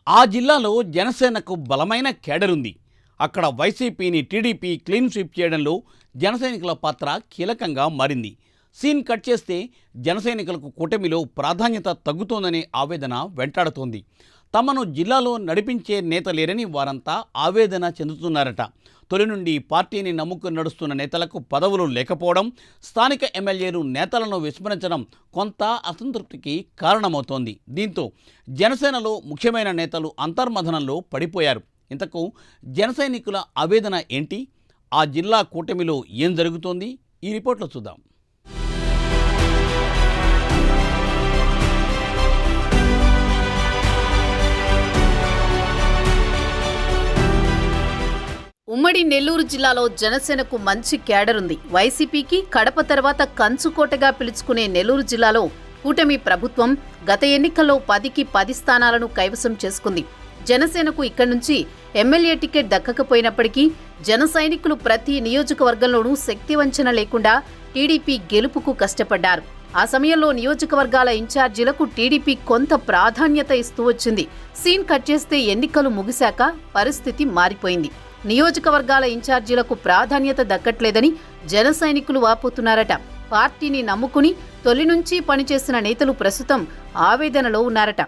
ఆ జిల్లాలో జనసేనకు బలమైన కేడర్ ఉంది. అక్కడ వైసీపీని టీడీపీ క్లీన్ స్వీప్ చేయడంలో జనసైనికుల పాత్ర కీలకంగా మారింది. సీన్ కట్ చేస్తే జనసైనికులకు కూటమిలో ప్రాధాన్యత తగ్గుతోందనే ఆవేదన వెంటాడుతోంది. తమను జిల్లాలో నడిపించే నేత లేరని వారంతా ఆవేదన చెందుతున్నారట. తొలి నుండి పార్టీని నమ్ముకుని నడుస్తున్న నేతలకు పదవులు లేకపోవడం, స్థానిక ఎమ్మెల్యేలు నేతలను విస్మరించడం కొంత అసంతృప్తికి కారణమవుతోంది. దీంతో జనసేనలో ముఖ్యమైన నేతలు అంతర్మథనంలో పడిపోయారు. ఇంతకు జనసైనికుల ఆవేదన ఏంటి? ఆ జిల్లా కూటమిలో ఏం జరుగుతోంది? ఈ రిపోర్ట్లో చూద్దాం. ఉమ్మడి నెల్లూరు జిల్లాలో జనసేనకు మంచి క్యాడర్ ఉంది. వైసీపీకి కడప తర్వాత కంచుకోటగా పిలుచుకునే నెల్లూరు జిల్లాలో కూటమి ప్రభుత్వం గత ఎన్నికల్లో 10కి 10 స్థానాలను కైవసం చేసుకుంది. జనసేనకు ఇక్కడి నుంచి ఎమ్మెల్యే టికెట్ దక్కకపోయినప్పటికీ జన సైనికులు ప్రతి నియోజకవర్గంలోనూ శక్తివంచన లేకుండా టీడీపీ గెలుపుకు కష్టపడ్డారు. ఆ సమయంలో నియోజకవర్గాల ఇన్ఛార్జీలకు టీడీపీ కొంత ప్రాధాన్యత ఇస్తూ వచ్చింది. సీన్ కట్ చేస్తే ఎన్నికలు ముగిశాక పరిస్థితి మారిపోయింది. నియోజకవర్గాల ఇన్ఛార్జీలకు ప్రాధాన్యత దక్కట్లేదని జన సైనికులు వాపోతున్నారట. పార్టీని నమ్ముకుని తొలి నుంచి పనిచేసిన నేతలు ప్రస్తుతం ఆవేదనలో ఉన్నారట.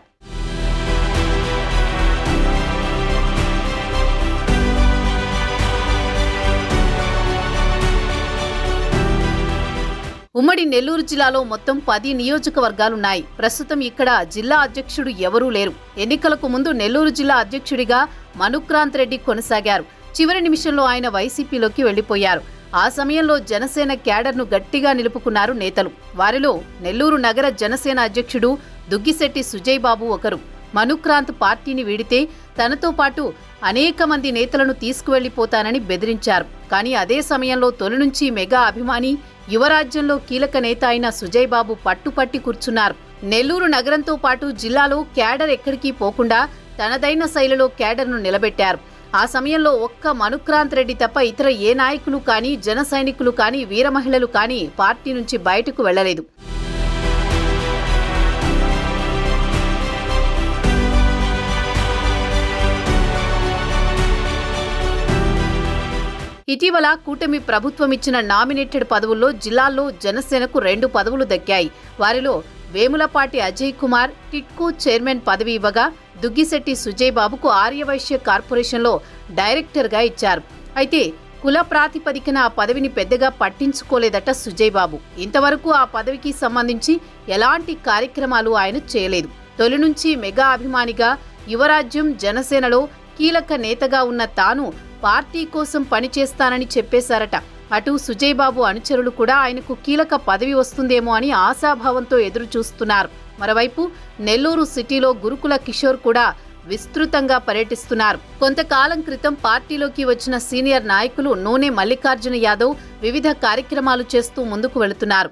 ఉమ్మడి నెల్లూరు జిల్లాలో మొత్తం 10 నియోజకవర్గాలున్నాయి. ప్రస్తుతం ఇక్కడ జిల్లా అధ్యక్షుడు ఎవరూ లేరు. ఎన్నికలకు ముందు నెల్లూరు జిల్లా అధ్యక్షుడిగా మనుక్రాంత్ రెడ్డి కొనసాగారు. చివరి నిమిషంలో ఆయన వైసీపీలోకి వెళ్లిపోయారు. ఆ సమయంలో జనసేన క్యాడర్ను గట్టిగా నిలుపుకున్నారు నేతలు. వారిలో నెల్లూరు నగర జనసేన అధ్యక్షుడు దుగ్గిశెట్టి సుజయ్ బాబు ఒకరు. మనుక్రాంత్ పార్టీని వీడితే తనతో పాటు అనేక మంది నేతలను తీసుకువెళ్లిపోతానని బెదిరించారు. కానీ అదే సమయంలో తొలి నుంచి మెగా అభిమాని, యువరాజ్యంలో కీలక నేత అయిన సుజయ్ బాబు పట్టుపట్టి కూర్చున్నారు. నెల్లూరు నగరంతో పాటు జిల్లాలో క్యాడర్ ఎక్కడికి పోకుండా తనదైన శైలిలో క్యాడర్ను నిలబెట్టారు. ఆ సమయంలో ఒక్క మనుక్రాంత్ రెడ్డి తప్ప ఇతర ఏ నాయకులు కానీ, జన సైనికులు కానీ, వీర మహిళలు కానీ పార్టీ నుంచి బయటకు వెళ్లలేదు. ఇటీవల కూటమి ప్రభుత్వం ఇచ్చిన నామినేటెడ్ పదవుల్లో జిల్లాల్లో జనసేనకు 2 పదవులు దక్కాయి. వారిలో వేములపాటి అజయ్ కుమార్ టిట్కో చైర్మన్ పదవి ఇవ్వగా, దుగ్గిశెట్టి సుజయ్ బాబుకు ఆర్యవైశ్య కార్పొరేషన్లో డైరెక్టర్గా ఇచ్చారు. అయితే కుల ప్రాతిపదికన ఆ పదవిని పెద్దగా పట్టించుకోలేదట సుజయ్ బాబు. ఇంతవరకు ఆ పదవికి సంబంధించి ఎలాంటి కార్యక్రమాలు ఆయన చేయలేదు. తొలి నుంచి మెగా అభిమానిగా, యువరాజ్యం జనసేనలో కీలక నేతగా ఉన్న తాను పార్టీ కోసం పనిచేస్తానని చెప్పేశారట. అటు సుజయ్ బాబు అనుచరులు కూడా ఆయనకు కీలక పదవి వస్తుందేమో అని ఆశాభావంతో ఎదురు చూస్తున్నారు. మరోవైపు నెల్లూరు సిటీలో గురుకుల కిషోర్ కూడా విస్తృతంగా పర్యటిస్తున్నారు. కొంతకాలం క్రితం పార్టీలోకి వచ్చిన సీనియర్ నాయకులు నూనె మల్లికార్జున యాదవ్ వివిధ కార్యక్రమాలు చేస్తూ ముందుకు వెళుతున్నారు.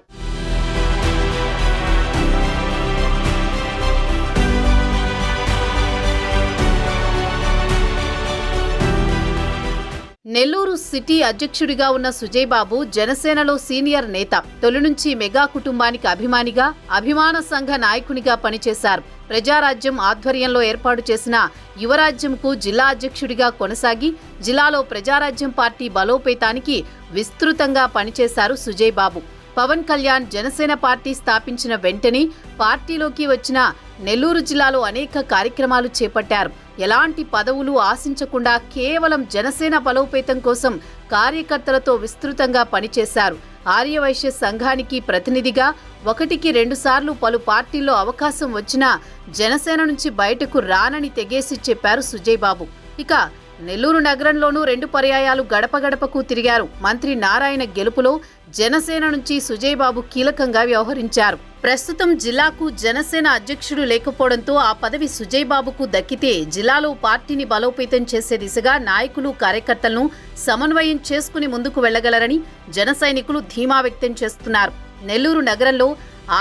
నెల్లూరు సిటీ అధ్యక్షుడిగా ఉన్న సుజయ్ బాబు జనసేనలో సీనియర్ నేత. తొలి నుంచి మెగా కుటుంబానికి అభిమానిగా, అభిమాన సంఘ నాయకునిగా పనిచేశారు. ప్రజారాజ్యం ఆధ్వర్యంలో ఏర్పాటు చేసిన యువరాజ్యంకు జిల్లా అధ్యక్షుడిగా కొనసాగి జిల్లాలో ప్రజారాజ్యం పార్టీ బలోపేతానికి విస్తృతంగా పనిచేశారు సుజయ్ బాబు. పవన్ కళ్యాణ్ జనసేన పార్టీ స్థాపించిన వెంటనే పార్టీలోకి వచ్చిన నెల్లూరు జిల్లాలో అనేక కార్యక్రమాలు చేపట్టారు. ఎలాంటి పదవులు ఆశించకుండా కేవలం జనసేన బలోపేతం కోసం కార్యకర్తలతో విస్తృతంగా పనిచేశారు. ఆర్యవైశ్య సంఘానికి ప్రతినిధిగా 1కి 2 సార్లు పలు పార్టీల్లో అవకాశం వచ్చినా జనసేన నుంచి బయటకు రానని తెగేసి చెప్పారు సుజయ్ బాబు. ఇక నెల్లూరు నగరంలోనూ 2 పర్యాయాలు గడప గడపకు తిరిగారు. మంత్రి నారాయణ గెలుపులో జనసేన నుంచి సుజయ్ బాబు కీలకంగా వ్యవహరించారు. ప్రస్తుతం జిల్లాకు జనసేన అధ్యక్షుడు లేకపోవడంతో ఆ పదవి సుజయ్ బాబుకు దక్కితే జిల్లాలో పార్టీని బలోపేతం చేసే దిశగా నాయకులు, కార్యకర్తలను సమన్వయం చేసుకుని ముందుకు వెళ్లగలరని జన సైనికులు ధీమా వ్యక్తం చేస్తున్నారు. నెల్లూరు నగరంలో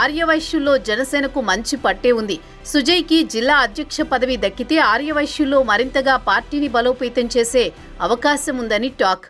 ఆర్యవైశ్యుల్లో జనసేనకు మంచి పట్టే ఉంది. సుజయ్కి జిల్లా అధ్యక్ష పదవి దక్కితే ఆర్యవైశ్యుల్లో మరింతగా పార్టీని బలోపేతం చేసే అవకాశం ఉందని టాక్.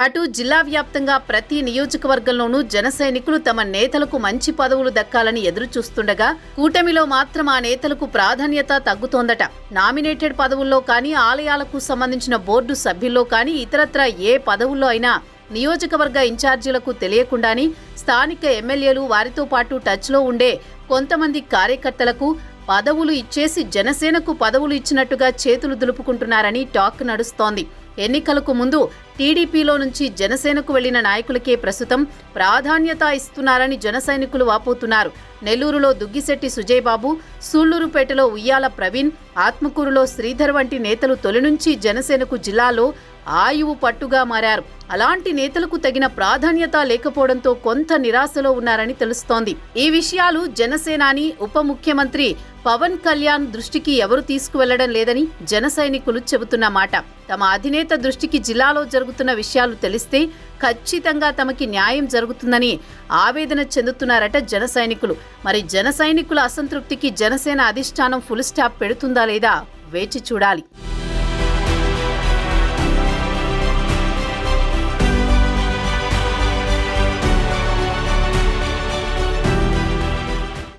అటు జిల్లా వ్యాప్తంగా ప్రతి నియోజకవర్గంలోనూ జన సైనికులు తమ నేతలకు మంచి పదవులు దక్కాలని ఎదురుచూస్తుండగా కూటమిలో మాత్రం ఆ నేతలకు ప్రాధాన్యత తగ్గుతోందట. నామినేటెడ్ పదవుల్లో కానీ, ఆలయాలకు సంబంధించిన బోర్డు సభ్యుల్లో కానీ, ఇతరత్రా ఏ పదవుల్లో అయినా నియోజకవర్గ ఇన్ఛార్జీలకు తెలియకుండానే స్థానిక ఎమ్మెల్యేలు, వారితో పాటు టచ్లో ఉండే కొంతమంది కార్యకర్తలకు పదవులు ఇచ్చేసి జనసేనకు పదవులు ఇచ్చినట్టుగా చేతులు దులుపుకుంటున్నారని టాక్ నడుస్తోంది. ఎన్నికలకు ముందు టీడీపీలో నుంచి జనసేనకు వెళ్లిన నాయకులకే ప్రస్తుతం ప్రాధాన్యత ఇస్తున్నారని జన సైనికులు వాపోతున్నారు. నెల్లూరులో దుగ్గిశెట్టి సుజయ్ బాబు, సూళ్లూరుపేటలో ఉయ్యాల ప్రవీణ్, ఆత్మకూరులో శ్రీధర్ వంటి నేతలు తొలి నుంచి జనసేనకు జిల్లాలో ఆయువు పట్టుగా మారారు. అలాంటి నేతలకు తగిన ప్రాధాన్యత లేకపోవడంతో కొంత నిరాశలో ఉన్నారని తెలుస్తోంది. ఈ విషయాలు జనసేనాని ఉప ముఖ్యమంత్రి పవన్ కళ్యాణ్ దృష్టికి ఎవరు తీసుకువెళ్లడం లేదని జన సైనికులు చెబుతున్న మాట. తమ అధినేత దృష్టికి జిల్లాలో జరుగుతున్న విషయాలు తెలిస్తే ఖచ్చితంగా తమకి న్యాయం జరుగుతుందని ఆవేదన చెందుతున్నారట జన సైనికులు. మరి జన సైనికుల అసంతృప్తికి జనసేన అధిష్టానం ఫుల్ స్టాప్ పెడుతుందా లేదా వేచి చూడాలి.